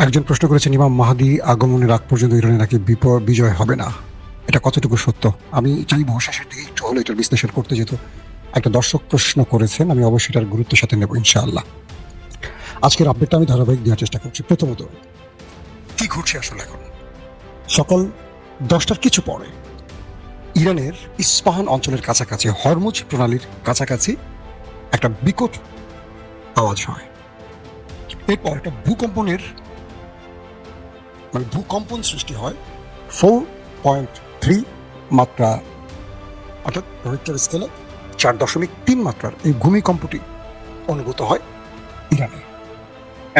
একজন প্রশ্ন করেছেন, ইমাম মাহদী আগমনের আগ পর্যন্ত ইরানে নাকি বিজয় হবে না। এটা কতটুকু সত্য? আমি চাইব শেষের দিকে একটু হলে এটার বিশ্লেষণ করতে যেত। একটা দর্শক প্রশ্ন করেছেন, আমি অবশ্যই এটার গুরুত্বের সাথে নেব ইনশাআল্লাহ। আজকের আপডেটটা আমি ধারাবাহিক দেওয়ার চেষ্টা করছি। প্রথমত, কি ঘটছে আসলে এখন? সকাল 10টার কিছু পরে ইরানের ইস্পাহান অঞ্চলের কাছাকাছি, হরমুজ প্রণালীর কাছাকাছি একটা বিকট আওয়াজ হয়। এরপর একটা ভূকম্পন সৃষ্টি হয় 4.3 মাত্রা, অর্থাৎ রিক্টার স্কেলে 4.3 মাত্রার এই ভূমিকম্পটি অনুভূত হয় ইরানে।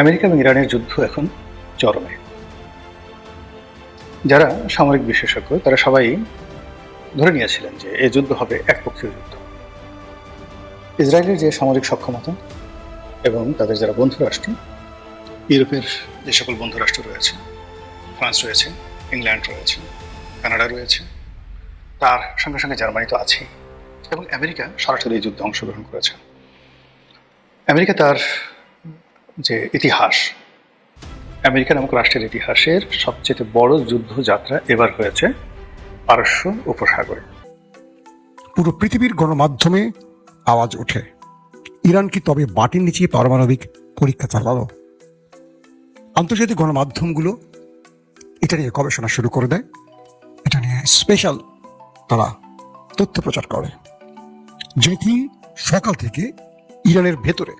আমেরিকা এবং ইরানের যুদ্ধ এখন চরমে। যারা সামরিক বিশেষজ্ঞ তারা সবাই ধরে নিয়েছিলেন যে এই যুদ্ধ হবে একপক্ষীয় যুদ্ধ। ইসরায়েলের যে সামরিক সক্ষমতা এবং তাদের যারা বন্ধু রাষ্ট্র, ইউরোপের যে সকল বন্ধু রাষ্ট্র রয়েছে, ফ্রান্স রয়েছে, ইংল্যান্ড রয়েছে, কানাডা রয়েছে, তার সঙ্গে সঙ্গে জার্মানি তো আছেই, এবং আমেরিকা সরাসরি এই যুদ্ধে অংশগ্রহণ করেছে। আমেরিকা তার যে ইতিহাস, আমেরিকা নামক রাষ্ট্রের ইতিহাসের সবচেয়ে বড় যুদ্ধযাত্রা এবার হয়েছে পারস্য উপসাগরে। পুরো পৃথিবীর গণমাধ্যমে আওয়াজ ওঠে, ইরান কি তবে মাটির নিচে পারমাণবিক পরীক্ষা চালালো? আন্তর্জাতিক গণমাধ্যমগুলো এটা নিয়ে গবেষণা শুরু করে দেয়, এটা নিয়ে স্পেশাল তারা তথ্য প্রচার করে। যখন সকাল থেকে ইরানের ভেতরে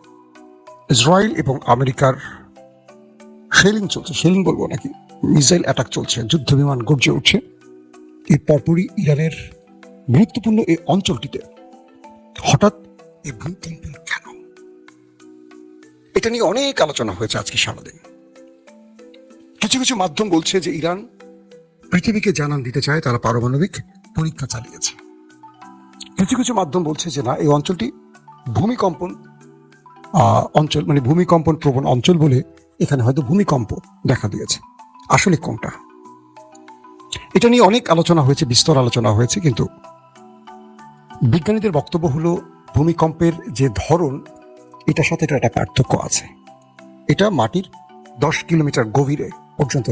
ইসরায়েল এবং আমেরিকার শেলিং বলবো নাকি, মিসাইল অ্যাটাক চলছে, যুদ্ধ বিমান গর্জে উঠছে, এর পরপরই ইরানের গুরুত্বপূর্ণ এই অঞ্চলটিতে হঠাৎ এই ভূকম্পন কেন? এটা নিয়ে অনেক আলোচনা হয়েছে আজকে সারাদিন। কিছু কিছু মাধ্যম বলছে যে ইরান পৃথিবীকে জানান দিতে চায় তারা পারমাণবিক পরীক্ষা চালিয়েছে। কিছু কিছু মাধ্যম বলছে যে না, এই অঞ্চলটি ভূমিকম্পন অঞ্চল, মানে ভূমিকম্পন প্রবণ অঞ্চল বলে এখানে হয়তো ভূমিকম্প দেখা দিয়েছে। আসলে কোনটা? এটা নিয়ে অনেক আলোচনা হয়েছে, বিস্তর আলোচনা হয়েছে, কিন্তু বিজ্ঞানীদের বক্তব্য হলো ভূমিকম্পের যে ধরন, এটার সাথে এটা একটা পার্থক্য আছে। এটা মাটির 10 কিলোমিটার গভীরে পর্যন্ত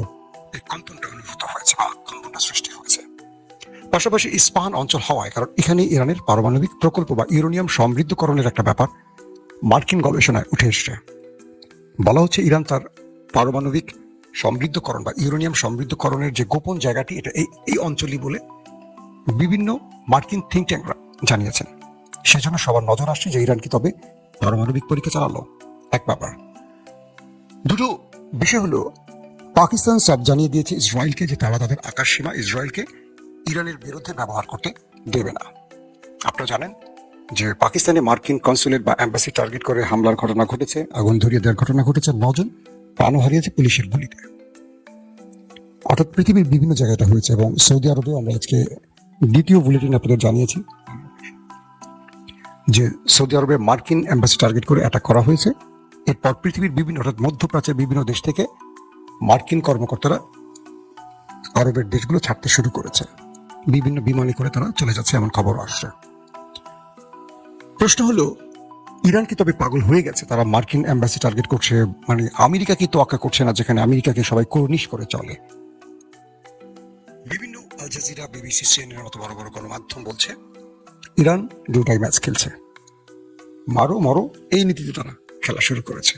এই কম্পনটা অনুভূত হয়েছে বা কম্পনটা সৃষ্টি হয়েছে। পাশাপাশি ইস্পাহান অঞ্চল হওয়ায়, কারণ এখানে ইরানের পারমাণবিক প্রকল্প বা ইউরেনিয়াম সমৃদ্ধকরণের একটা ব্যাপার মার্কিন গবেষণায় উঠে এসছে। বলা হচ্ছে ইরান তার পারমাণবিক সমৃদ্ধকরণ বা ইউরেনিয়াম সমৃদ্ধকরণের যে গোপন জায়গাটি, এটা এই অঞ্চলই বলে বিভিন্ন মার্কিন থিঙ্ক ট্যাঙ্করা জানিয়েছেন। সেজন্য সবার নজর আসছে যে ইরান কি তবে পারমাণবিক পরীক্ষা চালালো। এক ব্যাপার। দুটো বিষয় হলো, পাকিস্তান সব জানিয়ে দিয়েছে ইসরায়েলকে যে তারা তাদের আকাশ সীমা ইসরায়েলকে ইরানের বিরুদ্ধে ব্যবহার করতে দেবে না। আপনারা জানেন যে পাকিস্তানে মার্কিন কনসুলেট বা অ্যাম্বাসি টার্গেট করে হামলার ঘটনা ঘটেছে, আগুন ধরিয়ে দেওয়ার ঘটনা ঘটেছে, 9 জন প্রাণও হারিয়েছে পুলিশের গুলিতে। অর্থাৎ পৃথিবীর বিভিন্ন জায়গাটা হয়েছে। এবং সৌদি আরবেও আমরা আজকে দ্বিতীয় বুলেটিন আপনাদের জানিয়েছি যে সৌদি আরবে মার্কিন অ্যাম্বাসি টার্গেট করে অ্যাটাক করা হয়েছে। এরপর পৃথিবীর বিভিন্ন, অর্থাৎ মধ্যপ্রাচ্যের বিভিন্ন দেশ থেকে মার্কিন কর্মকর্তারা আরবের দেশগুলো ছাড়তে শুরু করেছে, বিভিন্ন বিমানে করে তারা চলে যাচ্ছে, এমন খবর আসছে। প্রশ্ন হলো, ইরান কি তবে পাগল হয়ে গেছে? তারা মার্কিন অ্যাম্বাসি টার্গেট করছে, মানে আমেরিকা কি তোয়াক্কা করছে না, যেখানে আমেরিকাকে সবাই কর্নিশ করে চলে। বিভিন্ন আল জাজিরা, বিবিসি, সিএনএন এর মতো বড় বড় গণমাধ্যম বলছে ইরান দুটাই ম্যাচ খেলছে, মারো মরো এই নীতিতে তারা খেলা শুরু করেছে।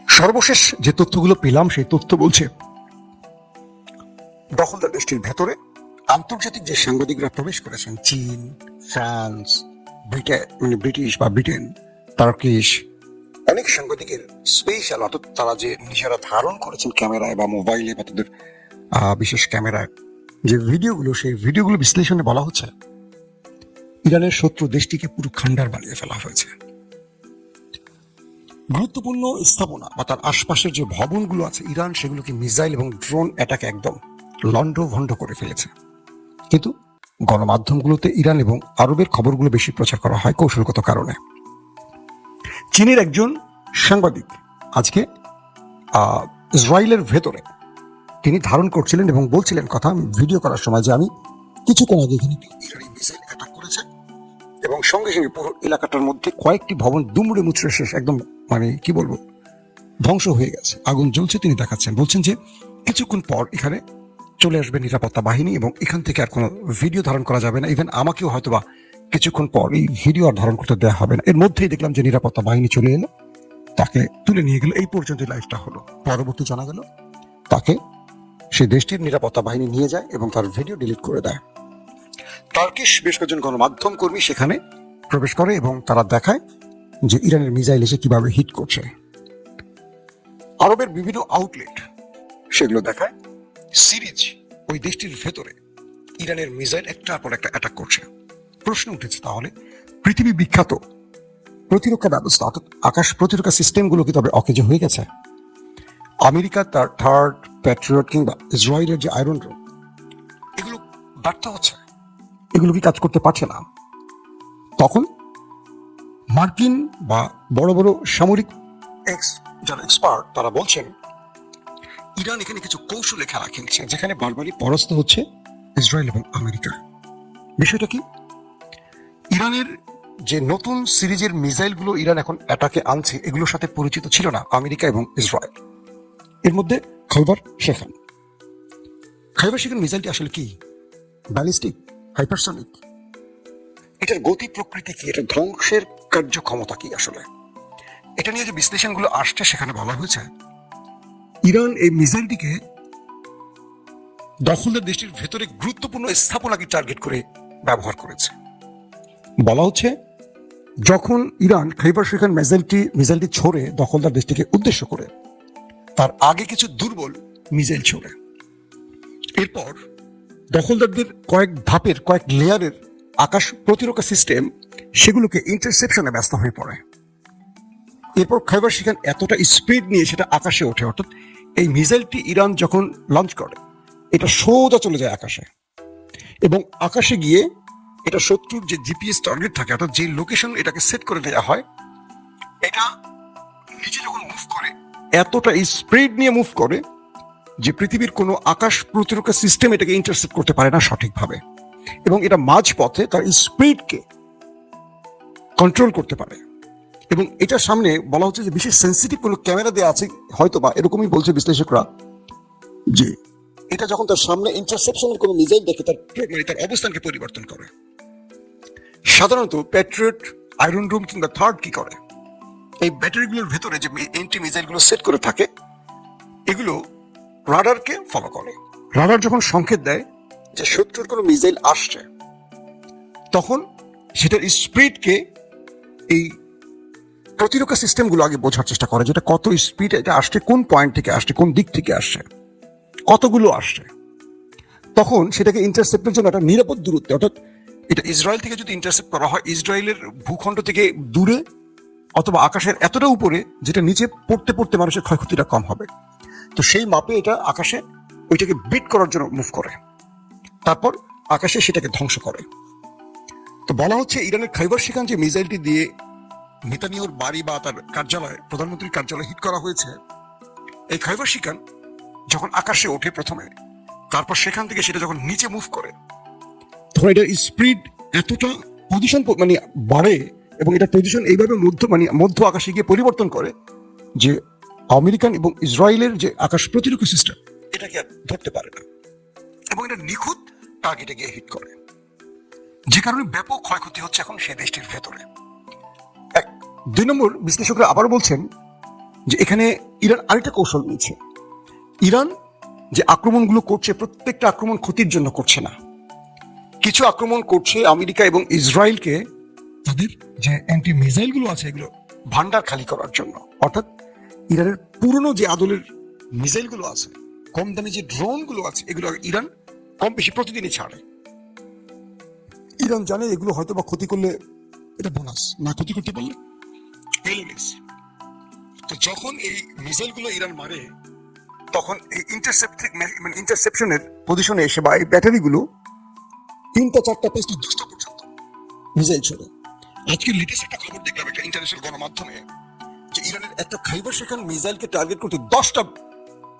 সর্বশেষ যে তথ্যগুলো পেলাম সেই তথ্য বলছে দখলদার দেশটির ভেতরে আন্তর্জাতিক যে সাংবাদিকরা প্রবেশ করেছেন, চীন, ফ্রান্স, ব্রিটিশ বা ব্রিটেন, টার্কিশ, অনেক সাংবাদিকের স্পেশাল, অর্থাৎ তারা যে নিজেরা ধারণ করেছেন ক্যামেরায় বা মোবাইলে বা তাদের বিশেষ ক্যামেরায় যে ভিডিওগুলো, সেই ভিডিওগুলো বিশ্লেষণে বলা হচ্ছে ইরানের শত্রু দেশটিকে পুরো খান্ডার বানিয়ে ফেলা হয়েছে। গুরুত্বপূর্ণ স্থাপনা বা তার আশপাশের যে ভবনগুলো আছে ইরান, সেগুলোকে মিসাইল এবং ড্রোন অ্যাটাকে একদম লন্ডভন্ড করে ফেলেছে। কিন্তু গণমাধ্যমগুলোতে ইরান এবং আরবের খবরগুলো বেশি প্রচার করা হয় কৌশলগত কারণে। চীনের একজন সাংবাদিক আজকে ইসরায়েলের ভেতরে তিনি ধারণ করছিলেন এবং বলছিলেন কথা ভিডিও করার সময় যে আমি কিছুক্ষণ আগে এখানে ইরানি মিসাইল অ্যাটাক করেছে এবং সঙ্গে সঙ্গে পুরো এলাকাটার মধ্যে কয়েকটি ভবন দুমড়ে মুচড়ে শেষ, একদম মানে কি বলবো, ধ্বংস হয়ে গেছে, আগুন জ্বলছে। তিনি দেখাচ্ছেন, বলছেন যে কিছুক্ষণ পর এখানে চলে আসবে নিরাপত্তা বাহিনী এবং এখান থেকে আর কোনো ভিডিও ধারণ করা যাবে না। ইভেন আমাকেও হয়তোবা কিছুক্ষণ পর এই ভিডিও আর ধারণ করতে দেওয়া হবে না। এর মধ্যেই দেখলাম যে নিরাপত্তা বাহিনী চলে এলো, তাকে তুলে নিয়ে গেল। এই পর্যন্ত লাইফটা হলো। পরবর্তী জানা গেল তাকে সেই দেশটির নিরাপত্তা বাহিনী নিয়ে যায় এবং তার ভিডিও ডিলিট করে দেয়। টার্কিশ বেশ কয়েকজন গণমাধ্যম কর্মী সেখানে প্রবেশ করে এবং তারা দেখায় যে ইরানের মিসাইল এসে কিভাবে হিট করছে। আরবের বিভিন্ন আউটলেট সেগুলো দেখায় সিরিজ ওই দেশটির ভেতরে ইরানের মিসাইল একটার পর একটা অ্যাটাক করছে। প্রশ্ন উঠেছে, তাহলে পৃথিবী বিখ্যাত প্রতিরক্ষা ব্যবস্থা অর্থাৎ আকাশ প্রতিরক্ষা সিস্টেমগুলো কি তবে অকেজো হয়ে গেছে? আমেরিকা তার থার্ড প্যাট্রিয়ট কিংবা ইসরায়েলের যে আয়রন ডোম, এগুলো ব্যর্থ হচ্ছে, এগুলো কি কাজ করতে পারছে না? তখন মার্কিন বা বড় বড় সামরিক যারা এক্সপার্ট তারা বলছেন ইরান এখানে কিছু কৌশলে খেলা খেলছে, যেখানে বারবারই পরাস্ত হচ্ছে ইসরায়েল এবং আমেরিকা। বিষয়টা কি? ইরানের যে নতুন সিরিজের মিসাইলগুলো ইরান এখন অ্যাটাকে আনছে, এগুলোর সাথে পরিচিত ছিল না আমেরিকা এবং ইসরায়েল। এর মধ্যে খাইবার শেখান মিসাইলটি আসলে কি? Ballistic, hypersonic? এটার গতি প্রকৃতি কি? এটা ধ্বংসের কার্যক্ষমতা কি আসলে? এটা নিয়ে যে বিশ্লেষণগুলো আসছে সেখানে বলা হয়েছে ইরান এই মিসাইলটিকে দখলদার দেশটির ভেতরে গুরুত্বপূর্ণ স্থাপনাকে টার্গেট করে ব্যবহার করেছে। বলা হচ্ছে যখন ইরান খাইবার শেখান মিসাইলটি ছোড়ে দখলদার দেশটিকে উদ্দেশ্য করে, তার আগে কিছু দুর্বল মিসাইল ছোড়ে। এরপর দখলদারদের কয়েক ধাপের কয়েক লেয়ারের আকাশ প্রতিরক্ষা সিস্টেম সেগুলোকে ইন্টারসেপশনে ব্যস্ত হয়ে পড়ে। এরপর খাইবার শিখান এতটা স্পিড নিয়ে সেটা আকাশে ওঠে, অর্থাৎ এই মিসাইলটি ইরান যখন লঞ্চ করে এটা সোজা চলে যায় আকাশে, এবং আকাশে গিয়ে এটা শত্রুর যে জিপিএস টার্গেট থাকে অর্থাৎ যে লোকেশন এটাকে সেট করে দেওয়া হয়, এটা নিচে যখন মুভ করে এতটা স্পিড নিয়ে মুভ করে যে পৃথিবীর কোনো আকাশ প্রতিরক্ষা সিস্টেম এটাকে ইন্টারসেপ্ট করতে পারে না সঠিকভাবে, এবং এটা মাঝ পথে তার স্পিডকে কন্ট্রোল করতে পারে। এবং এটার সামনে বলা হচ্ছে যে বিশেষ সেন্সিটিভ কোনো ক্যামেরা দেওয়া আছে, হয়তো বা এরকমই বলছে বিশ্লেষকরা, যে এটা যখন তার সামনে ইন্টারসেপশনের কোনো মিসাইল দেখে তার অবস্থানকে পরিবর্তন করে। সাধারণত প্যাট্রিয়ট, আয়রন ডোম কিংবা থার্ড কি করে, এই ব্যাটারিগুলোর ভেতরে যে এন্টি মিসাইলগুলো সেট করে থাকে এগুলো রাডারকে ফলো করে। রাডার যখন সংকেত দেয় যে শত্রুর কোনো মিসাইল আসছে, তখন সেটার স্পিডকে এই প্রতিরক্ষা সিস্টেমগুলো আগে বোঝার চেষ্টা করে, যেটা কত স্পিড এটা আসছে, কোন পয়েন্ট থেকে আসছে, কোন দিক থেকে আসছে, কতগুলো আসছে। তখন সেটাকে ইন্টারসেপ্টের জন্য একটা নিরাপদ দূরত্বে, অর্থাৎ এটা ইসরায়েল থেকে যদি ইন্টারসেপ্ট করা হয় ইসরায়েলের ভূখণ্ড থেকে দূরে অথবা আকাশের এতটা উপরে যেটা নিচে পড়তে পড়তে মানুষের ক্ষয়ক্ষতিটা কম হবে, তো সেই মাপে এটা আকাশে ওইটাকে বিট করার জন্য মুভ করে, তারপর আকাশে সেটাকে ধ্বংস করে। তো বলা হচ্ছে ইরানের খাইবার শিখান যে মিসাইলটি দিয়ে নেতানিয়াহুর বাড়ি বা তার কার্যালয়, প্রধানমন্ত্রীর কার্যালয় হিট করা হয়েছে, এই খাইবার শিখান যখন আকাশে ওঠে প্রথমে, তারপর সেখান থেকে সেটা যখন নিচে মুভ করে, তখন এটার স্পিড এতটা পজিশন মানে বাড়ে এবং এটা পজিশন এইভাবে মধ্য আকাশে গিয়ে পরিবর্তন করে যে আমেরিকান এবং ইসরায়েলের যে আকাশ প্রতিরক্ষা সিস্টেম এটাকে আর ধরতে পারে না, এবং এটা নিখুঁত টার্গেটে গিয়ে হিট করে, যে কারণে ব্যাপক ক্ষয়ক্ষতি হচ্ছে এখন সেই দেশটির ভেতরে। এক, দুই নম্বর, বিশ্লেষকরা আবার বলছেন যে এখানে ইরান আরেকটা কৌশল নিয়েছে। ইরান যে আক্রমণগুলো করছে প্রত্যেকটা আক্রমণ ক্ষতির জন্য করছে না, কিছু আক্রমণ করছে আমেরিকা এবং ইসরায়েলকে তাদের যে অ্যান্টি মিসাইলগুলো আছে এগুলো ভান্ডার খালি করার জন্য। অর্থাৎ ইরানের পুরনো যে আদলের মিসাইলগুলো আছে, কম দামি যে ড্রোনগুলো আছে, এগুলো ইরান কম বেশি প্রতিদিনই ছাড়ে। ইরান জানে এগুলো হয়তো বা ক্ষতি করলে এটা বোনাস, না ক্ষতি করতে পারলে পেলনিস। তো যখন এই মিসাইলগুলো ইরান মারে তখন এই ইন্টারসেপশনের পজিশনে এসে বা এই ব্যাটারিগুলো 3টা 4টা 5টা 10টা পর্যন্ত মিসাইল ছোড়ে। আজকে লেটেস্ট একটা খবর দেখলাম একটা ইন্টারন্যাশনাল গণমাধ্যমে, যে ইরানের একটা খাইবার শেখান মিসাইলকে টার্গেট করতে 10টা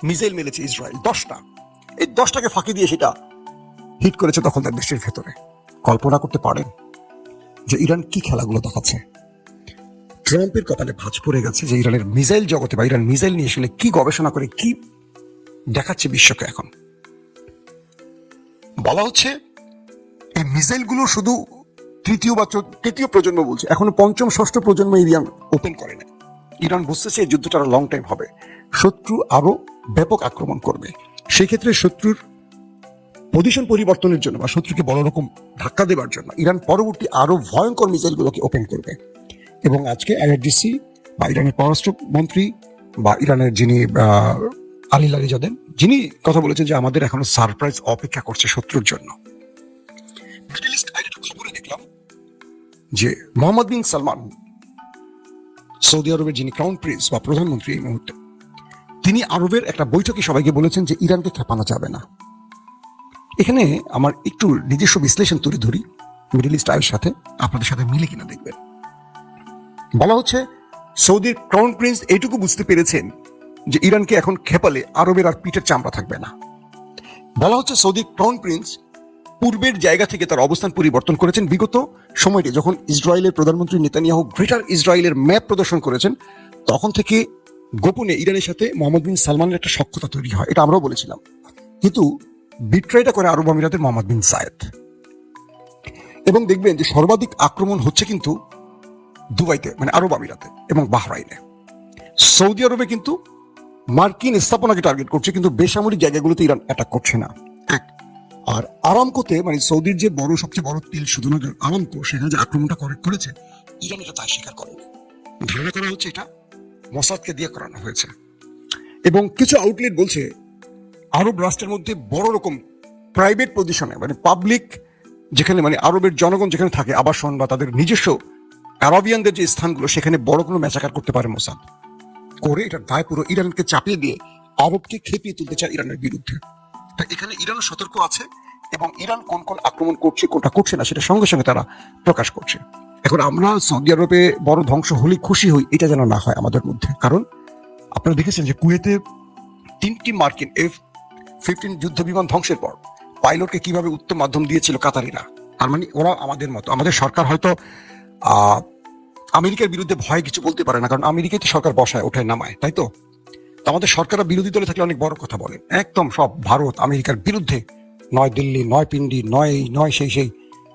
মিসাইল মেরেছে ইসরায়েল, 10টা। এই 10টাকে ফাঁকি দিয়ে সেটা হিট করেছে দখলদার দেশের ভেতরে। কল্পনা করতে পারেন যে ইরান কি খেলাগুলো দেখাচ্ছে। ট্রাম্পের কপালে ভাঁজ পড়ে গেছে যে ইরানের মিসাইল জগতে বা ইরান মিসাইল নিয়ে আসলে কি গবেষণা করে কি দেখাচ্ছে বিশ্বকে। এখন বলা হচ্ছে এই মিসাইলগুলো শুধু তৃতীয় প্রজন্ম বলছে, এখনো পঞ্চম ষষ্ঠ প্রজন্ম ইরান ওপেন করে না। ইরান বুঝতেছে এই যুদ্ধটা আরো লং টাইম হবে, শত্রু আরো ব্যাপক আক্রমণ করবে। সেই ক্ষেত্রে শত্রুর পজিশন পরিবর্তনের জন্য বা শত্রুকে বড় রকম ধাক্কা দেওয়ার জন্য ইরান পরবর্তী আরো ভয়ঙ্কর মিসাইলগুলোকে ওপেন করবে। এবং আজকে আইআরজিসি বা ইরানের পররাষ্ট্রমন্ত্রী বা ইরানের যিনি আলী লারিজাদেন, যিনি কথা বলেছেন যে আমাদের এখনো সারপ্রাইজ অপেক্ষা করছে শত্রুর জন্য। মিডল ইস্ট আইডের খবরে দেখলাম যে মোহাম্মদ বিন সালমান, সৌদি আরবের যিনি ক্রাউন প্রিন্স বা প্রধানমন্ত্রী এই মুহূর্তে, তিনি আরবের একটা বৈঠকে সবাইকে বলেছেন যে ইরানকে খেপানো যাবে না। এখানে আমার একটু নিজস্ব বিশ্লেষণ তুলে ধরি মিডল ইস্ট আইয়ের সাথে, আপনাদের সাথে মিলে কিনা দেখবেন। বলা হচ্ছে সৌদির ক্রাউন প্রিন্স এইটুকু বুঝতে পেরেছেন যে ইরানকে এখন খেপালে আরবের আর পিঠের চামড়া থাকবে না। বলা হচ্ছে সৌদির ক্রাউন প্রিন্স পূর্বের জায়গা থেকে তার অবস্থান পরিবর্তন করেছেন। বিগত সময়টি যখন ইসরায়েলের প্রধানমন্ত্রী নেতানিয়াহু গ্রেটার ইসরায়েলের ম্যাপ প্রদর্শন করেছেন, তখন থেকে গোপনে ইরানের সাথে মোহাম্মদ বিন সালমানের একটা সখ্যতা তৈরি হয়, এটা আমরাও বলেছিলাম। কিন্তু বিট্রাইটা করে আরব আমিরাতের মোহাম্মদ বিন জায়েদ। এবং দেখবেন যে সর্বাধিক আক্রমণ হচ্ছে কিন্তু দুবাইতে, মানে আরব আমিরাতে এবং বাহরাইনে। সৌদি আরবে কিন্তু মার্কিন স্থাপনাকে টার্গেট করছে, কিন্তু বেসামরিক জায়গাগুলোতে ইরান অ্যাটাক করছে না। এক আর আরামকোতে, মানে সৌদির যে সবচেয়ে বড় তেল শোধনাগার আরামকো, সেখানে যে আক্রমণটা করেছে ইরান এটা তাই স্বীকার করেনি। ধারণা করা হচ্ছে এটা মোসাদকে দিয়ে করানো হয়েছে। এবং কিছু আউটলেট বলছে আরব রাষ্ট্রের মধ্যে বড় রকম প্রাইভেট পজিশনে, মানে পাবলিক যেখানে, মানে আরবের জনগণ যেখানে থাকে আবাসন বা তাদের নিজস্ব আরবিয়ানদের যে স্থানগুলো, সেখানে বড় কোনো ম্যাচাকার করতে পারে মোসাদ, করে এটার দায় পুরো ইরানকে চাপিয়ে দিয়ে আরবকে খেপিয়ে তুলতে চায় ইরানের বিরুদ্ধে। তো এখানে ইরান সতর্ক আছে এবং ইরান কোন কোন আক্রমণ করছে কোনটা করছে না সেটা সঙ্গে সঙ্গে তারা প্রকাশ করছে। এখন আমরা সৌদি আরবে বড় ধ্বংস হলে খুশি হই, এটা যেন না হয় আমাদের মধ্যে। কারণ আপনারা দেখেছেন যে কুয়েতে 3টি মার্কিন F-15 যুদ্ধ বিমান ধ্বংসের পর পাইলটকে কিভাবে উত্তম মাধ্যম দিয়েছিল কাতারিরা। তার মানে ওরা আমাদের মতো, আমাদের সরকার হয়তো আমেরিকার বিরুদ্ধে ভয় কিছু বলতে পারে না, কারণ আমেরিকায় তো সরকার বসায় ওঠায় নামায়, তাই তো। আমাদের সরকাররা বিরোধী দলে থাকলে অনেক বড় কথা বলেন, একদম সব ভারত আমেরিকার বিরুদ্ধে, নয় দিল্লি, নয় পিন্ডি, নয় সেই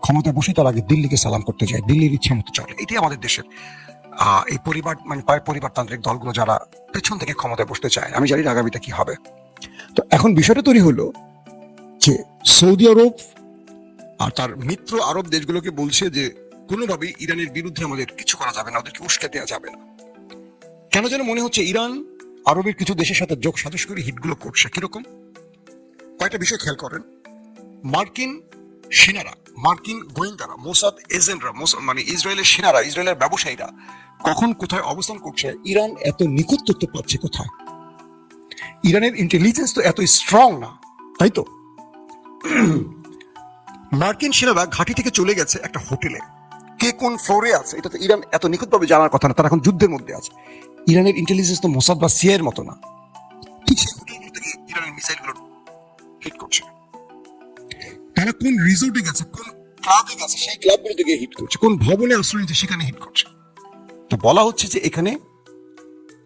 ক্ষমতা বসে তার আগে দিল্লিকে সালাম করতে যায়, দিল্লির ইচ্ছে মতো চলে। এটাই আমাদের দেশের এই পরিবার, মানে পরিবারতান্ত্রিক দলগুলো যারা পেছন থেকে ক্ষমতায় বসতে চায়। আমি জানি না আগামীটা কি হবে। তো এখন বিষয়টা তৈরি হলো যে সৌদি আরব আর তার মিত্র আরব দেশগুলোকে বলছে যে কোনোভাবেই ইরানের বিরুদ্ধে আমাদের কিছু করা যাবে না, ওদেরকে উস্কে দেওয়া যাবে না। কেন যেন মনে হচ্ছে ইরান আরবের কিছু দেশের সাথে যোগ সাজস করে হিটগুলো করছে। কিরকম? কয়েকটা বিষয় খেয়াল করেন। মার্কিন সেনারা, মার্কিন গোয়েন্দারা, মোসাদ এজেন্টরা, মানে ইসরায়েলের সেনারা, ইসরায়েলের ব্যবসায়ীরা কখন কোথায় অবস্থান করছে, ইরান এত নিখুঁত তথ্য পাচ্ছে কোথায়। ইরানের ইন্টেলিজেন্স তো এত স্ট্রং না, তাই তো। মার্কিন সেনারা ঘাঁটি থেকে চলে গেছে একটা হোটেলে, কে কোন ফ্লোরে আছে এটা তো ইরান এত নিখুঁতভাবে জানার কথা না, তারা এখন যুদ্ধের মধ্যে আছে। ইরানের ইন্টেলিজেন্স তো মোসাদ বা সিআইএর মতো না। ঠিক সেই হোটেলগুলো থেকে ইরানের মিসাইলগুলো হিট করছে। তারা কোন রিসোর্টে গেছে, কোন ক্লাবে গেছে, সেই ক্লাবগুলো থেকে হিট করছে, কোন ভবনে আশ্রয় নিচ্ছে সেখানে হিট করছে। তো বলা হচ্ছে যে এখানে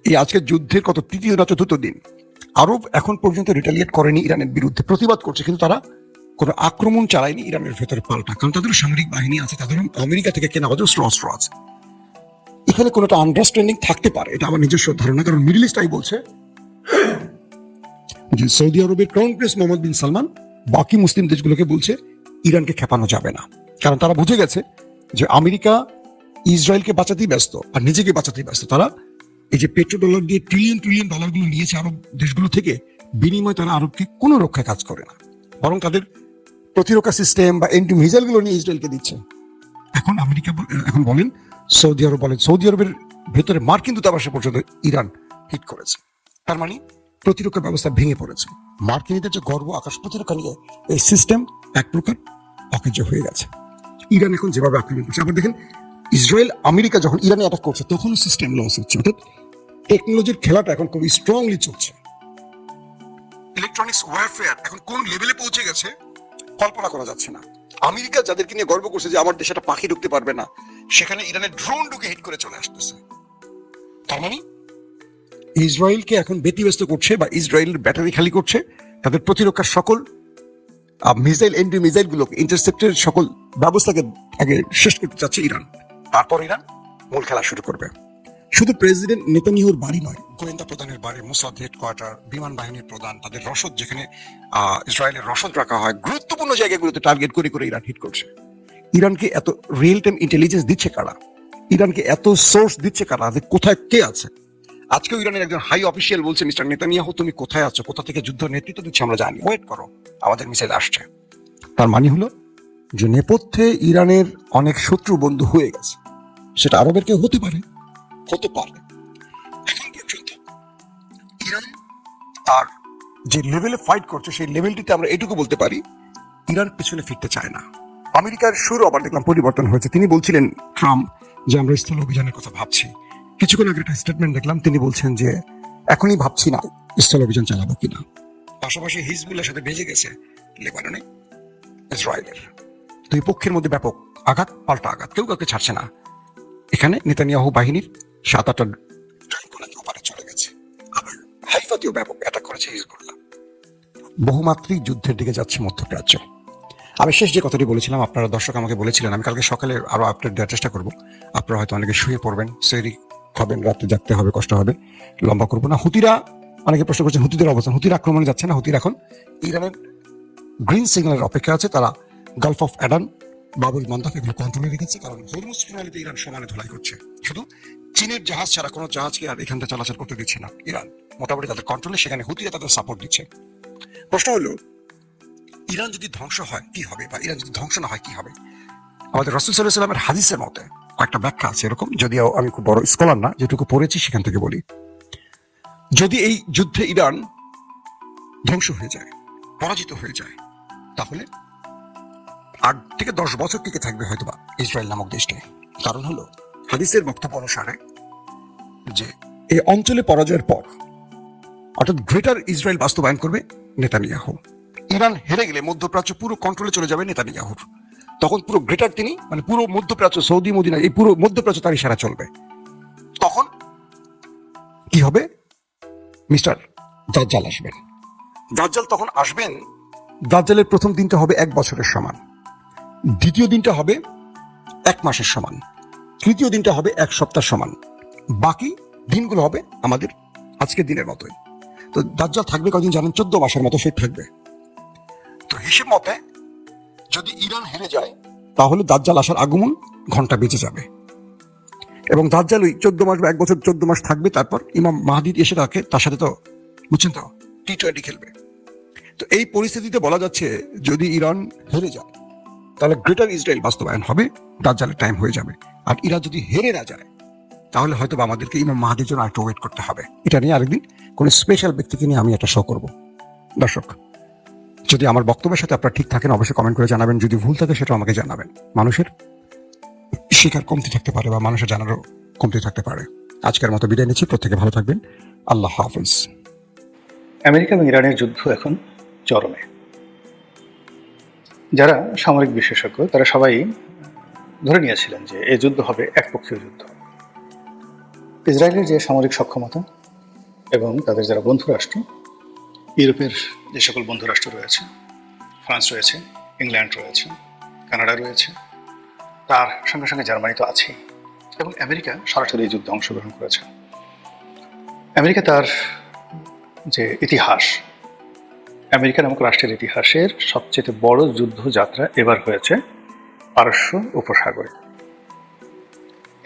এই আজকের যুদ্ধের কত তৃতীয় না চতুর্থ দিন, আরব এখন পর্যন্ত রিটালিয়েট করেনি ইরানের বিরুদ্ধে, প্রতিবাদ করছে, কিন্তু তারা কোনো আক্রমণ চালায়নি ইরানের ভেতরে পাল্টা, কারণ তাদের সামরিক বাহিনী আছে, তাদের আমেরিকা থেকে কেনা অজস্র অস্ত্র আছে। এখানে কোনো একটা আন্ডারস্ট্যান্ডিং থাকতে পারে, এটা আমার নিজস্ব ধারণা। কারণ মিডল ইস্ট আই বলছে যে সৌদি আরবের ক্রাউন প্রিন্স মোহাম্মদ বিন সালমান বাকি মুসলিম দেশগুলোকে বলছে ইরানকে খেপানো যাবে না, কারণ তারা বুঝে গেছে যে আমেরিকা ইসরায়েলকে বাঁচাতেই ব্যস্ত আর নিজেকে বাঁচাতেই ব্যস্ত। তারা এই যে পেট্রো ডলার দিয়ে ট্রিলিয়ন ডলারগুলো নিয়েছে আরব দেশগুলো থেকে, বিনিময়ে তারা আরবকে কোনো রক্ষায় কাজ করে না, বরং তাদের প্রতিরক্ষা সিস্টেম বা এন্টি মিসাইলগুলো নিয়ে ইসরায়েলকে দিচ্ছে। এখন আমেরিকা এখন বলেন, সৌদি আরব বলেন, সৌদি আরবের ভেতরে মার্কিন দূতাবাসে পর্যন্ত ইরান হিট করেছে। তার মানে প্রতিরক্ষা ব্যবস্থা ভেঙে পড়েছে। মার্কিনীদের যে গর্ব আকাশ প্রতিরক্ষা নিয়ে, এই সিস্টেম এক প্রকার অকেজ হয়ে গেছে। ইরান এখন যেভাবে আক্রমণ করছে, আবার দেখেন ইসরায়েল আমেরিকা যখন ইরানে অ্যাটাক করছে তখনও সিস্টেম লস হচ্ছে, অর্থাৎ টেকনোলজির খেলাটা এখন খুবই স্ট্রংলি চলছে। ইলেকট্রনিক্স ওয়ারফেয়ার এখন কোন লেভেলে পৌঁছে গেছে কল্পনা করা যাচ্ছে না। আমেরিকা যাদেরকে নিয়ে গর্ব করছে যে আমার দেশে একটা পাখি ঢুকতে পারবে না, সেখানে ইরানের ড্রোন ঢুকে হিট করে চলে আসতেছে। তার মানে ইসরায়েলকে এখন ব্যতিব্যস্ত করছে বা ইসরায়েলের ব্যাটারি খালি করছে, তাদের প্রতিরক্ষার সকল মিসাইল এন্টি মিসাইল গুলোকে ইন্টারসেপ্টের সকল ব্যবস্থাকে আগে শেষ করতে চাচ্ছে ইরান। তারপর ইরান মূল খেলা শুরু করবে। শুধু প্রেসিডেন্ট নেতানিয়াহুর বাড়ি নয়, গোয়েন্দা প্রধানের বাড়ি, মোসাদ হেডকোয়ার্টার, বিমান বাহিনীর প্রধান, তাদের রসদ যেখানে ইসরায়েলের রসদ রাখা হয়, গুরুত্বপূর্ণ জায়গাগুলোতে টার্গেট করে করে ইরান হিট করছে। ইরানকে এত রিয়েল টাইম ইন্টেলিজেন্স দিচ্ছে কারা? ইরানকে এত সোর্স দিচ্ছে কারা যে কোথায় কে আছে? আজকেও ইরানের একজন হাই অফিসিয়াল বলছে, মিস্টার নেতানিয়াহু তুমি কোথায় আছো, কোথা থেকে যুদ্ধ নেতৃত্ব দিচ্ছে আমরা জানি, ওয়েট করো, আমাদের মিসাইল আসছে। তার মানে হলো যে নেপথ্যে ইরানের অনেক শত্রু বন্ধু হয়ে গেছে। সেটা আরবের কেউ হতে পারে, হতে পারে। এখন পর্যন্ত ইরান তার যে লেভেলে ফাইট করছে সেই লেভেলটিতে আমরা এটুকু বলতে পারি, ইরান পিছনে ফিরতে চায় না। আমেরিকার সুরও আবার দেখলাম পরিবর্তন হয়েছে। তিনি বলছিলেন ট্রাম্প যে আমরা স্থল অভিযানের কথা ভাবছি, কিছুক্ষণ আগে একটা স্টেটমেন্ট দেখলাম তিনি বলছেন যে এখনই ভাবছি না স্থল অভিযান চালাবো কিনা। পাশাপাশি হিজবুল্লাহর সাথে বেজে গেছে লেবাননে ইসরায়েলের। দুই পক্ষের মধ্যে ব্যাপক আঘাত, পাল্টা আঘাত, কেউ কাউকে ছাড়ছে না। এখানে নেতানিয়াহু বাহিনীর 7-8টা ট্যাঙ্ক নাকি ওপারে চলে গেছে। আবার হাইফাতেও ব্যাপক অ্যাটাক করেছে হিজবুল্লাহ। বহুমাত্রিক যুদ্ধের দিকে যাচ্ছে মধ্যপ্রাচ্য। আমি শেষ যে কথাটি বলেছিলাম, আপনারা দর্শক আমাকে বলেছিলেন আমি কালকে সকালে আরো আপডেট দেওয়ার চেষ্টা করব। আপনারা হয়তো অনেকে শুয়ে পড়বেন, সেরি খাবেন, রাতে জাগতে হবে, কষ্ট হবে, লম্বা করবো না। হুতিরা, অনেকে প্রশ্ন করছেন হুতিদের অবস্থান, হুতির আক্রমণে যাচ্ছে না। হুতির এখন ইরানের গ্রিন সিগন্যালের অপেক্ষা আছে। তারা গালফ অফ অ্যাডান, বাবুল মন্দাফ এগুলো কন্ট্রোলে রেখেছে, কারণ হরমুজ প্রণালীতে ইরান সমানে ধোলাই করছে। শুধু চীনের জাহাজ ছাড়া কোনো জাহাজকে আর এখান থেকে চলাচল করতে দিচ্ছে না ইরান, মোটামুটি তাদের কন্ট্রোলে। সেখানে হুতিরা তাদের সাপোর্ট দিচ্ছে। প্রশ্ন হলো ইরান যদি ধ্বংস হয় কি হবে, বা ইরান যদি ধ্বংস না হয় কি হবে? আমাদের রাসূল সাল্লাল্লাহু আলাইহি ওয়াসাল্লামের হাদিসের মতে একটা ব্যাখ্যা আছে এরকম, যদিও আমি খুব বড় স্কলার না, যেটুকু পড়েছি সেখান থেকে বলি। যদি এই যুদ্ধে ইরান ধ্বংস হয়ে যায়, পরাজিত হয়ে যায়, তাহলে 8 থেকে 10 বছর টিকে থাকবে হয়তোবা ইসরায়েল নামক দেশটি। কারণ হলো হাদিসের বক্তব্য অনুসারে যে এই অঞ্চলে পরাজয়ের পর, অর্থাৎ গ্রেটার ইসরায়েল বাস্তবায়ন করবে নেতানিয়াহু। ইরান হেরে গেলে মধ্যপ্রাচ্য পুরো কন্ট্রোলে চলে যাবে নেতানিয়াহুর। তখন পুরো গ্রেটার তিনি, মানে পুরো মধ্যপ্রাচ্য, সৌদি, মদিনা, এই পুরো মধ্যপ্রাচ্য তার ইশারা চলবে। তখন কি হবে? মিস্টার দাজ্জাল আসবেন। দাজ্জাল তখন আসবেন। দাজ্জালের প্রথম দিনটা হবে 1 বছরের সমান, দ্বিতীয় দিনটা হবে 1 মাসের সমান, তৃতীয় দিনটা হবে 1 সপ্তাহ সমান, বাকি দিনগুলো হবে আমাদের আজকের দিনের মতোই। তো দাজ্জাল থাকবে কদিন জানেন? 14 মাসের মতো সে থাকবে। তো হিসেব মতে যদি ইরান হেরে যায় তাহলে দাজ্জাল আসার আগমন ঘন্টা বেঁচে যাবে, এবং দাজ্জাল ওই 14 মাস বা 1 বছর 14 মাস থাকবে। তারপর ইমাম মাহদী এসে তাকে, তার সাথে তো বুঝছেন তো টি-20 খেলবে। তো এই পরিস্থিতিতে বলা যাচ্ছে যদি ইরান হেরে যায় তাহলে গ্রেটার ইসরায়েল বাস্তবায়ন হবে, দাজ্জালের টাইম হয়ে যাবে। আর ইরান যদি হেরে না যায় তাহলে হয়তো আমাদেরকে ইমাম মাহদীর জন্য একটু ওয়েট করতে হবে। এটা নিয়ে আরেকদিন কোন স্পেশাল ব্যক্তিকে নিয়ে আমি একটা শো করব। দর্শক, যদি আমার বক্তব্যের সাথে আপনারা ঠিক থাকেন অবশ্যই কমেন্ট করে জানাবেন, যদি ভুল থাকে সেটা আমাকে জানাবেন। মানুষের শিকার কমতি থাকতে পারে বা মানুষের জানারও কমতি থাকতে পারে। আজকের মতো বিদায় নিচ্ছি, প্রত্যেকে ভালো থাকবেন, আল্লাহ হাফিজ। আমেরিকা এবং ইরানের যুদ্ধ এখন চরমে। যারা সামরিক বিশেষজ্ঞ তারা সবাই ধরে নিয়েছিলেন যে এই যুদ্ধ হবে একপক্ষীয় যুদ্ধ। ইসরায়েলের যে সামরিক সক্ষমতা এবং তাদের যারা বন্ধু রাষ্ট্র, ইউরোপের যে সকল বন্ধু রাষ্ট্র রয়েছে, ফ্রান্স রয়েছে, ইংল্যান্ড রয়েছে, কানাডা রয়েছে, তার সঙ্গে সঙ্গে জার্মানি তো আছেই, এবং আমেরিকা সরাসরি এই যুদ্ধে অংশগ্রহণ করেছে। আমেরিকা তার যে ইতিহাস, আমেরিকা নামক রাষ্ট্রের ইতিহাসের সবচেয়ে বড় যুদ্ধযাত্রা এবার হয়েছে পারস্য উপসাগরে।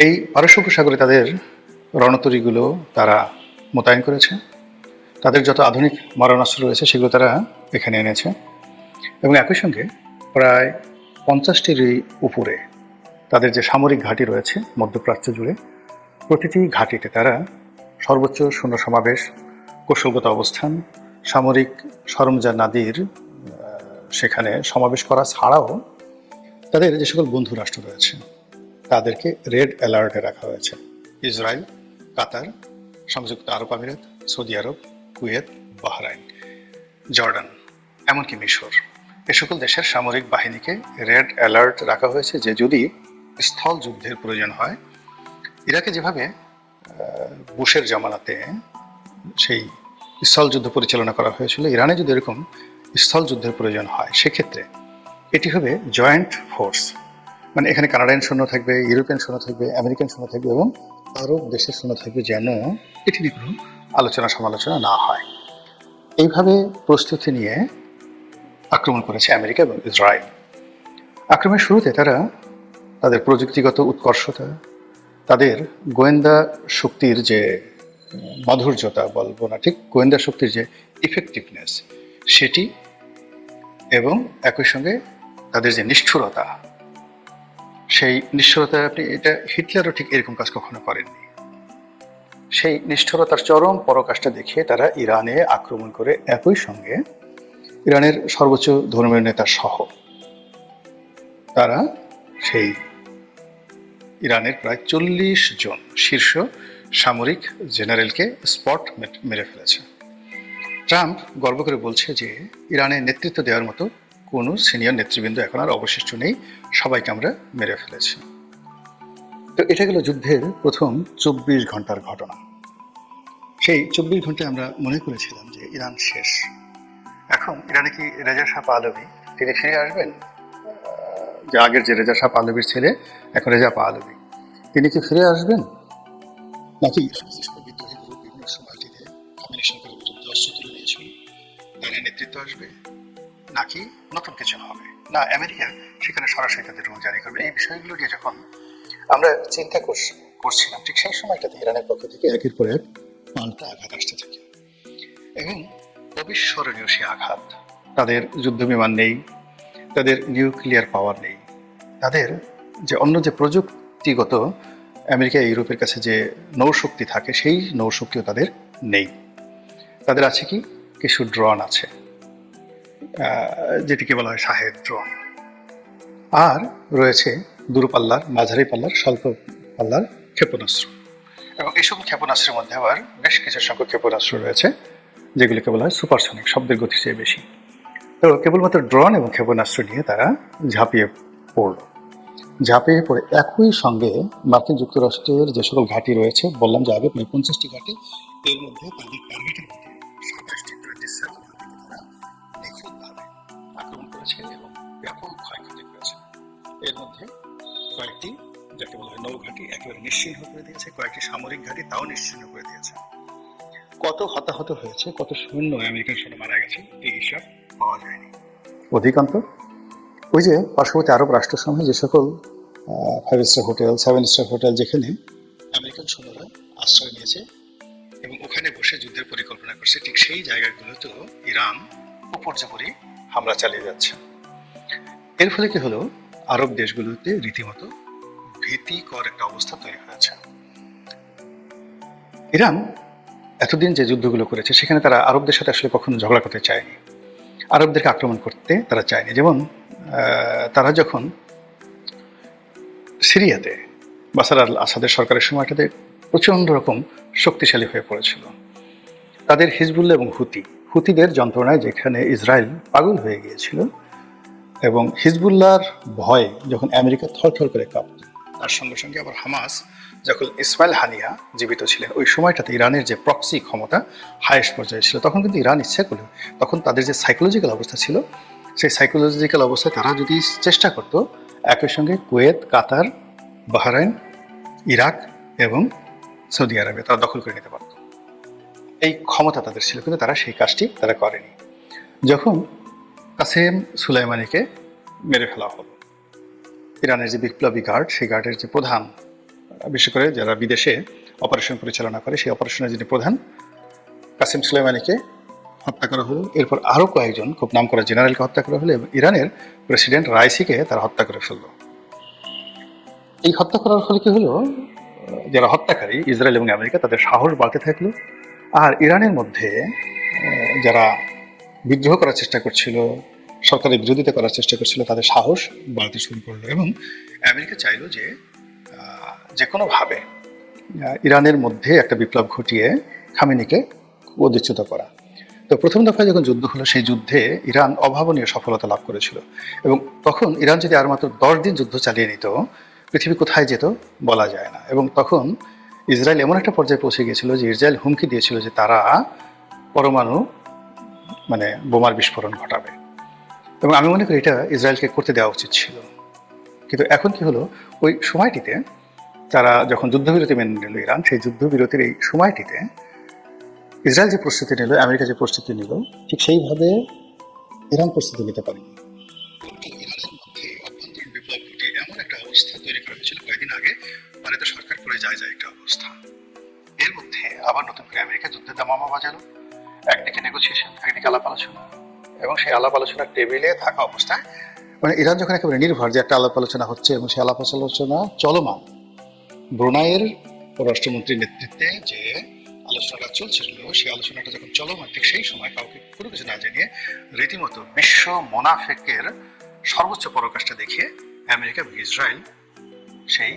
এই পারস্য উপসাগরে তাদের রণতরীগুলো তারা মোতায়েন করেছে, তাদের যত আধুনিক মারণাস্ত্র রয়েছে সেগুলো তারা এখানে এনেছে, এবং একই সঙ্গে প্রায় 50টির উপরে তাদের যে সামরিক ঘাঁটি রয়েছে মধ্যপ্রাচ্য জুড়ে, প্রতিটি ঘাঁটিতে তারা সর্বোচ্চ সৈন্য সমাবেশ, কৌশলগত অবস্থান, সামরিক সরঞ্জামাদির সেখানে সমাবেশ করা ছাড়াও তাদের যে সকল বন্ধু রাষ্ট্র রয়েছে তাদেরকে রেড অ্যালার্টে রাখা হয়েছে। ইসরায়েল, কাতার, সংযুক্ত আরব আমিরাত, সৌদি আরব, কুয়েত, বাহরাইন, জর্ডান, এমনকি মিশর, এ সকল দেশের সামরিক বাহিনীকে রেড অ্যালার্ট রাখা হয়েছে যে যদি স্থল যুদ্ধের প্রয়োজন হয়, ইরাকে যেভাবে বুশের জামানাতে সেই স্থল যুদ্ধ পরিচালনা করা হয়েছিল, ইরানে যদি এরকম স্থল যুদ্ধের প্রয়োজন হয় সেক্ষেত্রে এটি হবে জয়েন্ট ফোর্স। মানে এখানে কানাডিয়ান সৈন্য থাকবে, ইউরোপিয়ান সৈন্য থাকবে, আমেরিকান সৈন্য থাকবে এবং আরব দেশের সৈন্য থাকবে, যেন এটি নিয়ে কোনো আলোচনা সমালোচনা না হয়। এইভাবে প্রস্তুতি নিয়ে আক্রমণ করেছে আমেরিকা এবং ইসরায়েল। আক্রমণের শুরুতে তারা তাদের প্রযুক্তিগত উৎকর্ষতা, তাদের গোয়েন্দা শক্তির যে মাধুর্যতা বলবো না, ঠিক গোয়েন্দা শক্তির যে ইফেক্টিভনেস সেটি, এবং একই সঙ্গে তাদের যে নিষ্ঠুরতা, সেই নিষ্ঠুরতা, আপনি এটা হিটলারও ঠিক এরকম কাজ কখনো করেননি। সেই নিষ্ঠুরতার চরম পরাকাষ্ঠা দেখিয়ে তারা ইরানে আক্রমণ করে একই সঙ্গে ইরানের সর্বোচ্চ ধর্মীয় নেতা সহ তারা সেই ইরানের প্রায় 40 জন শীর্ষ সামরিক জেনারেলকে স্পট মেরে ফেলেছে। ট্রাম্প গর্ব করে বলছে যে ইরানে নেতৃত্ব দেওয়ার মতো কোনো সিনিয়র নেতৃবৃন্দ এখন আর অবশিষ্ট নেই, সবাইকে আমরা মেরে ফেলেছি। তো এটা গেল যুদ্ধের প্রথম 24 ঘন্টার ঘটনা। সেই 24 ঘন্টায় আমরা মনে করেছিলাম যে ইরান শেষ। এখন ইরানে কি রেজা শাহ পাহলভি তিনি ফিরে আসবেন? যে আগের যে রেজা শাহ পাহলভির ছেলে এখন রেজা পাহলভি, তিনি কি ফিরে আসবেন? নাকি বিদ্রোহী গ্রুপ বিভিন্ন সময়টিতে খামেনি সরকারের বিরুদ্ধে অস্ত্র তুলে নিয়েছিল, তারা নেতৃত্ব আসবে, নাকি নতুন কিছু হবে? না আমেরিকা সেখানে সরাসরি তাদের রুল জারি করবে? এই বিষয়গুলো নিয়ে যখন আমরা চিন্তা করছিলাম, ঠিক সেই সময়টাতে ইরানের পক্ষ থেকে একের পর এক পাল্টা আঘাত আসতে থাকে এবং অবিস্মরণীয় সে আঘাত। তাদের যুদ্ধ বিমান নেই, তাদের নিউক্লিয়ার পাওয়ার নেই, তাদের যে অন্য যে প্রযুক্তিগত আমেরিকা ইউরোপের কাছে যে নৌশক্তি থাকে সেই নৌশক্তিও তাদের নেই। তাদের আছে কি কিছু ড্রোন আছে, যেটিকে বলা হয় শাহেদ ড্রোন, আর রয়েছে দূরপাল্লার, মাঝারি পাল্লার, স্বল্প পাল্লার ক্ষেপণাস্ত্র। এবং এইসব ক্ষেপণাস্ত্রের মধ্যে আবার বেশ কিছু সংখ্যক ক্ষেপণাস্ত্র রয়েছে যেগুলিকে বলা হয় সুপারসনিক, শব্দের গতির চেয়ে বেশি। তো কেবলমাত্র ড্রোন এবং ক্ষেপণাস্ত্র নিয়ে তারা ঝাঁপিয়ে পড়ল। ঝাঁপিয়ে পড়ে একই সঙ্গে মার্কিন যুক্তরাষ্ট্রের যে সকল ঘাঁটি রয়েছে, বললাম যে আগে প্রায় 50টি ঘাঁটি, এর মধ্যে তাদের টার্গেটের মধ্যে 27টি 27 তারা নিখুঁতভাবে আক্রমণ করেছে এবং ব্যাপক ক্ষয়ক্ষতি করেছে। এর মধ্যে কয়েকটি যাকে বলা হয় নৌঘাঁটি একেবারে নিশ্চিহ্ন করে দিয়েছে, কয়েকটি সামরিক ঘাঁটি তাও নিশ্চিহ্ন করে দিয়েছে। কত হতাহত হয়েছে, কত সৈন্য আমেরিকান সৈন্য মারা গেছে এই হিসাব পাওয়া যায়নি। অধিকাংশ ওই যে পার্শ্ববর্তী আরব রাষ্ট্রসমূহে যে সকল 5 স্টার হোটেল, 7 স্টার হোটেল যেখানে আমেরিকান সৈন্যরা আশ্রয় নিয়েছে এবং ওখানে বসে যুদ্ধের পরিকল্পনা করছে, ঠিক সেই জায়গাগুলোতেও ইরান উপর্যুপরি হামলা চালিয়ে যাচ্ছে। এর ফলে কি হলো, আরব দেশগুলোতে রীতিমতো ভীতিকর একটা অবস্থা তৈরি হয়েছে। ইরান এতদিন যে যুদ্ধগুলো করেছে সেখানে তারা আরবদের সাথে আসলে কখনো ঝগড়া করতে চায়নি, আরবদেরকে আক্রমণ করতে তারা চায়নি। যেমন তারা যখন সিরিয়াতে বাশার আল আসাদের সরকারের সময়টাতে প্রচণ্ড রকম শক্তিশালী হয়ে পড়েছিল, তাদের হিজবুল্লাহ এবং হুতিদের যন্ত্রণায় যেখানে ইসরায়েল পাগল হয়ে গিয়েছিল, এবং হিজবুল্লাহর ভয়ে যখন আমেরিকা থরথর করে কাঁপত, তার সঙ্গে সঙ্গে আবার হামাস যখন ইসমাইল হানিয়া জীবিত ছিলেন, ওই সময়টাতে ইরানের যে প্রক্সি ক্ষমতা হাইয়েস্ট পর্যায়ে ছিল, তখন কিন্তু ইরান ইচ্ছা করল, তখন তাদের যে সাইকোলজিক্যাল অবস্থা ছিল সেই সাইকোলজিক্যাল অবস্থায় তারা যদি চেষ্টা করত একই সঙ্গে কুয়েত, কাতার, বাহরাইন, ইরাক এবং সৌদি আরবে তারা দখল করে নিতে পারত। এই ক্ষমতা তাদের ছিল, কিন্তু তারা সেই কাজটি তারা করেনি। যখন কাসেম সুলাইমানিকে মেরে ফেলা হলো, ইরানের যে বিপ্লবী গার্ড, সেই গার্ডের যে প্রধান, বিশেষ করে যারা বিদেশে অপারেশন পরিচালনা করে, সেই অপারেশনের যিনি প্রধান কাসেম সুলাইমানিকে হত্যা করা হলো। এরপর আরও কয়েকজন খুব নাম করা জেনারেলকে হত্যা করা হলো এবং ইরানের প্রেসিডেন্ট রাইসিকে তারা হত্যা করে ফেললো। এই হত্যা করার ফলে কি হলো, যারা হত্যাকারী ইসরায়েল এবং আমেরিকা, তাদের সাহস বাড়তে থাকলো। আর ইরানের মধ্যে যারা বিদ্রোহ করার চেষ্টা করছিল, সরকারের বিরোধিতা করার চেষ্টা করছিল, তাদের সাহস বাড়তে শুরু করলো এবং আমেরিকা চাইলো যে যে কোনোভাবে ইরানের মধ্যে একটা বিপ্লব ঘটিয়ে খামেনিকে অধিচ্যুত করা। তো প্রথম দফায় যখন যুদ্ধ হলো, সেই যুদ্ধে ইরান অভাবনীয় সফলতা লাভ করেছিল, এবং তখন ইরান যদি আর মাত্র 10 দিন যুদ্ধ চালিয়ে নিত, পৃথিবী কোথায় যেত বলা যায় না। এবং তখন ইসরায়েল এমন একটা পর্যায়ে পৌঁছে গিয়েছিল যে ইসরায়েল হুমকি দিয়েছিল যে তারা পরমাণু বোমার বিস্ফোরণ ঘটাবে, এবং আমি মনে করি এটা ইসরায়েলকে করতে দেওয়া উচিত ছিল। কিন্তু এখন কি হলো, ওই সময়টিতে তারা যখন যুদ্ধবিরতি মেনে নিল ইরান, সেই যুদ্ধবিরতির এই সময়টিতে ইসরায়েল যে প্রস্তুতি নিল, আমেরিকা যে প্রস্তুতি নিল, ঠিক সেইভাবে ইরান প্রস্তুতি নিতে পারেনি। ইরানের মধ্যে অভ্যন্তরীণ বিপ্লব ঘটিয়ে এমন একটা অবস্থা তৈরি করা হয়েছিল কয়েকদিন আগে, মানে তো সরকার পড়ে যায় একটা অবস্থা। এর মধ্যে আবার নতুন করে আমেরিকা যুদ্ধের দামামা বাজালো, একদিকে নেগোসিয়েশন, একদিকে আলাপ আলোচনা, এবং সেই আলাপ আলোচনার টেবিলে থাকা অবস্থায় ইরান যখন একেবারে নির্ভর যে একটা আলাপ আলোচনা হচ্ছে এবং সেই আলাপ আলোচনা চলমান, ব্রুনাইয়ের পররাষ্ট্রমন্ত্রীর নেতৃত্বে যে আলোচনাটা চলছিল, সেই আলোচনাটা যখন চলমান, ঠিক সেই সময় কাউকে কোনো কিছু না জানিয়ে রীতিমতো বিশ্ব মোনাফেকের সর্বোচ্চ পরাকাষ্ঠা দেখিয়ে আমেরিকা এবং ইসরায়েল সেই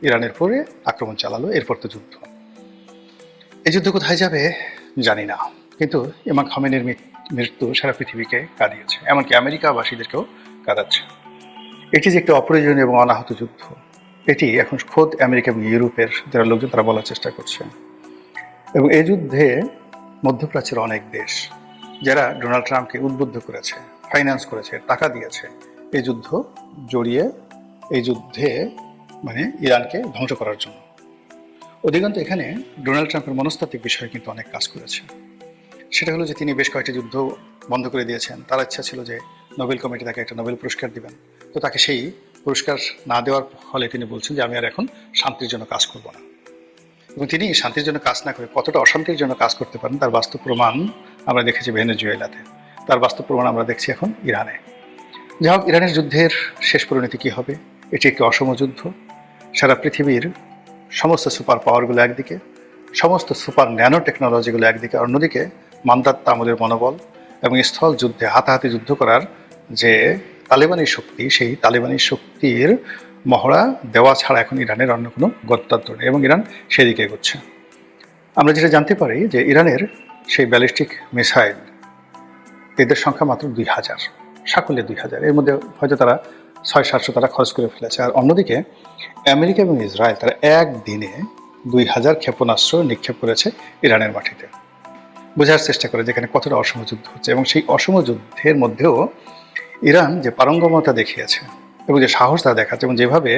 ইরানের পরে আক্রমণ চালালো। এরপর তো যুদ্ধ। এই যুদ্ধ কোথায় যাবে জানি না, কিন্তু ইমাম খামেনির মৃত্যু সারা পৃথিবীকে কাঁদিয়েছে, এমনকি আমেরিকাবাসীদেরকেও কাঁদাচ্ছে। এটি যে একটা অপ্রয়োজনীয় এবং অনাহত যুদ্ধ, এটি এখন খোদ আমেরিকা এবং ইউরোপের যারা লোকজন তারা বলার চেষ্টা করছে। এবং এই যুদ্ধে মধ্যপ্রাচ্যের অনেক দেশ যারা ডোনাল্ড ট্রাম্পকে উদ্বুদ্ধ করেছে, ফাইন্যান্স করেছে, টাকা দিয়েছে এই যুদ্ধ জড়িয়ে, এই যুদ্ধে ইরানকে ধ্বংস করার জন্য। অধিকাংশ এখানে ডোনাল্ড ট্রাম্পের মনস্তাত্ত্বিক বিষয়ে কিন্তু অনেক কাজ করেছে। সেটা হলো যে তিনি বেশ কয়েকটি যুদ্ধ বন্ধ করে দিয়েছেন। তার ইচ্ছা ছিল যে নোবেল কমিটি তাকে একটা নোবেল পুরস্কার দিবেন, তো তাকে সেই পুরস্কার না দেওয়ার ফলে তিনি বলছেন যে আমি আর এখন শান্তির জন্য কাজ করব না। এবং তিনি শান্তির জন্য কাজ না করে কতটা অশান্তির জন্য কাজ করতে পারেন তার বাস্তব প্রমাণ আমরা দেখেছি ভেনেজুয়েলাতে, তার বাস্তব প্রমাণ আমরা দেখছি এখন ইরানে। যাই হোক, ইরানের যুদ্ধের শেষ পরিণতি কি হবে? এটি একটি অসম যুদ্ধ। সারা পৃথিবীর সমস্ত সুপার পাওয়ারগুলো একদিকে, সমস্ত সুপার ন্যানো টেকনোলজিগুলো একদিকে, অন্যদিকে মান্দাত্তা আমলের মনোবল এবং স্থল যুদ্ধে হাতাহাতি যুদ্ধ করার যে তালেবানি শক্তি, সেই তালেবানি শক্তির মহড়া দেওয়া ছাড়া এখন ইরানের অন্য কোনো গত্যন্তর নেই, এবং ইরান সেদিকে এগোচ্ছে। আমরা যেটা জানতে পারি যে ইরানের সেই ব্যালিস্টিক মিসাইল এদের সংখ্যা মাত্র 2000, সাকল্যে 2000, এর মধ্যে হয়তো তারা 600-700 তারা খরচ করে ফেলেছে। আর অন্যদিকে আমেরিকা এবং ইসরায়েল তারা একদিনে 2000 ক্ষেপণাস্ত্র নিক্ষেপ করেছে ইরানের মাটিতে। বোঝার চেষ্টা করে যেখানে কতটা অসম যুদ্ধ হচ্ছে, এবং সেই অসম যুদ্ধের মধ্যেও ইরান যে পারঙ্গমতা দেখিয়েছে এবং যে সাহস তারা দেখাচ্ছে, এবং যেভাবে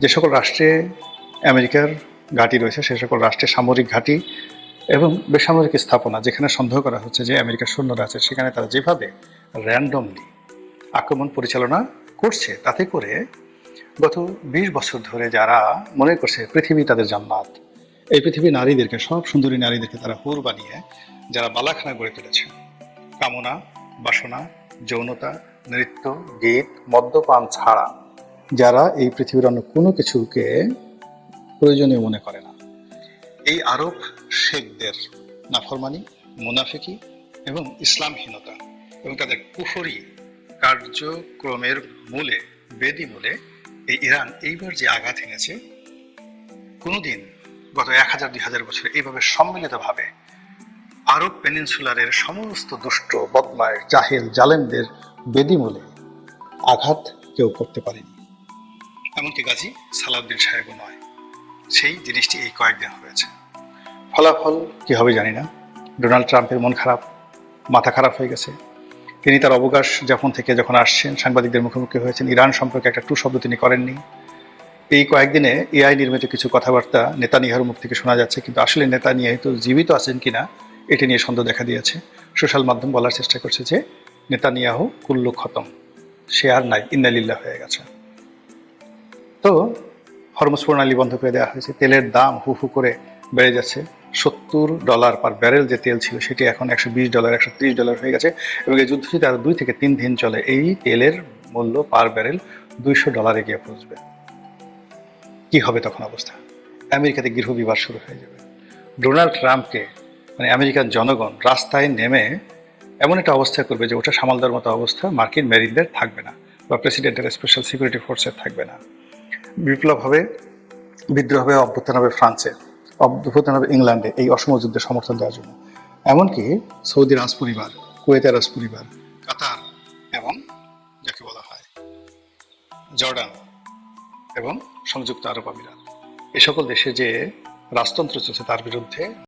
যে সকল রাষ্ট্রে আমেরিকার ঘাঁটি রয়েছে সে সকল রাষ্ট্রের সামরিক ঘাঁটি এবং বেসামরিক স্থাপনা যেখানে সন্দেহ করা হচ্ছে যে আমেরিকার সৈন্যরা আছে, সেখানে তারা যেভাবে র্যান্ডমলি আক্রমণ পরিচালনা করছে, তাতে করে গত 20 বছর ধরে যারা মনে করছে পৃথিবী তাদের জান্নাত, এই পৃথিবী নারীদেরকে, সব সুন্দরী নারীদেরকে তারা হুর বানিয়ে যারা বালাখানা গড়ে তুলেছে, কামনা, বাসনা, যৌনতা, নৃত্য, গীত, মদ্যপান ছাড়া যারা এই পৃথিবীর অন্য কোনো কিছুকে প্রয়োজনীয় মনে করে না, এই আরব শেখদের নাফরমানি, মুনাফিকি এবং ইসলামহীনতা এবং তাদের কুফরি কার্যক্রমের মূলে, বেদি মূলে এই ইরান এইবার যে আঘাত এনেছে, কোনোদিন গত 1000-2000 বছরে এইভাবে সম্মিলিতভাবে আরব পেনিনসুলারের সমস্ত দুষ্ট, বদমাশ, জাহেল, জালেমদের বেদিমূলে আঘাত কেউ করতে পারেনি, এমনকি গাজী সালাউদ্দিন সাহেবও নয়। সেই জিনিসটি এই কয়েকদিন হয়েছে। ফলাফল কি হবে জানি না। ডোনাল্ড ট্রাম্পের মন খারাপ, মাথা খারাপ হয়ে গেছে। তিনি তার অবকাশ যাপন থেকে যখন আসছেন, সাংবাদিকদের মুখোমুখি হয়েছেন, ইরান সম্পর্কে একটা টু শব্দ তিনি করেননি। এই কয়েকদিনে এআই নির্মিত কিছু কথাবার্তা নেতানিয়াহুর মুখ থেকে শোনা যাচ্ছে, কিন্তু আসলে নেতানিয়াহু তো জীবিত আছেন কিনা এটি নিয়ে সন্দেহ দেখা দিয়েছে। সোশ্যাল মাধ্যম বলার চেষ্টা করছে যে নেতানিয়াহু কুল্লু খতম, সে আর নাই, ইন্নালিল্লাহ হয়ে গেছে। তো হরমুজ প্রণালী বন্ধ করে দেওয়া হয়েছে, তেলের দাম হু হু করে বেড়ে যাচ্ছে। $70 পার ব্যারেল যে তেল ছিল সেটি এখন $120, $130 হয়ে গেছে, এবং এই যুদ্ধ যদি আরো 2 থেকে 3 দিন চলে, এই তেলের মূল্য পার ব্যারেল $200 গিয়ে পৌঁছবে। কি হবে তখন অবস্থা? আমেরিকাতে গৃহবিবাদ শুরু হয়ে যাবে। ডোনাল্ড ট্রাম্পকে আমেরিকান জনগণ রাস্তায় নেমে এমন একটা অবস্থা করবে যে ওটা সামাল দেওয়ার মতো অবস্থা মার্কিন মেরিনদের থাকবে না, বা প্রেসিডেন্টের স্পেশাল সিকিউরিটি ফোর্সের থাকবে না। বিপ্লব হবে, বিদ্রোহ হবে, অভ্যুত্থান হবে ফ্রান্সে, অভ্যুত্থান হবে ইংল্যান্ডে এই অসম যুদ্ধের সমর্থন দেওয়ার জন্য। এমনকি সৌদি রাজ পরিবার, কুয়েতের রাজ পরিবার, কাতার এবং যাকে বলা হয় জর্ডান এবং সংযুক্ত আরব আমিরাত, এ সকল দেশে যে রাজতন্ত্র চলছে তার বিরুদ্ধে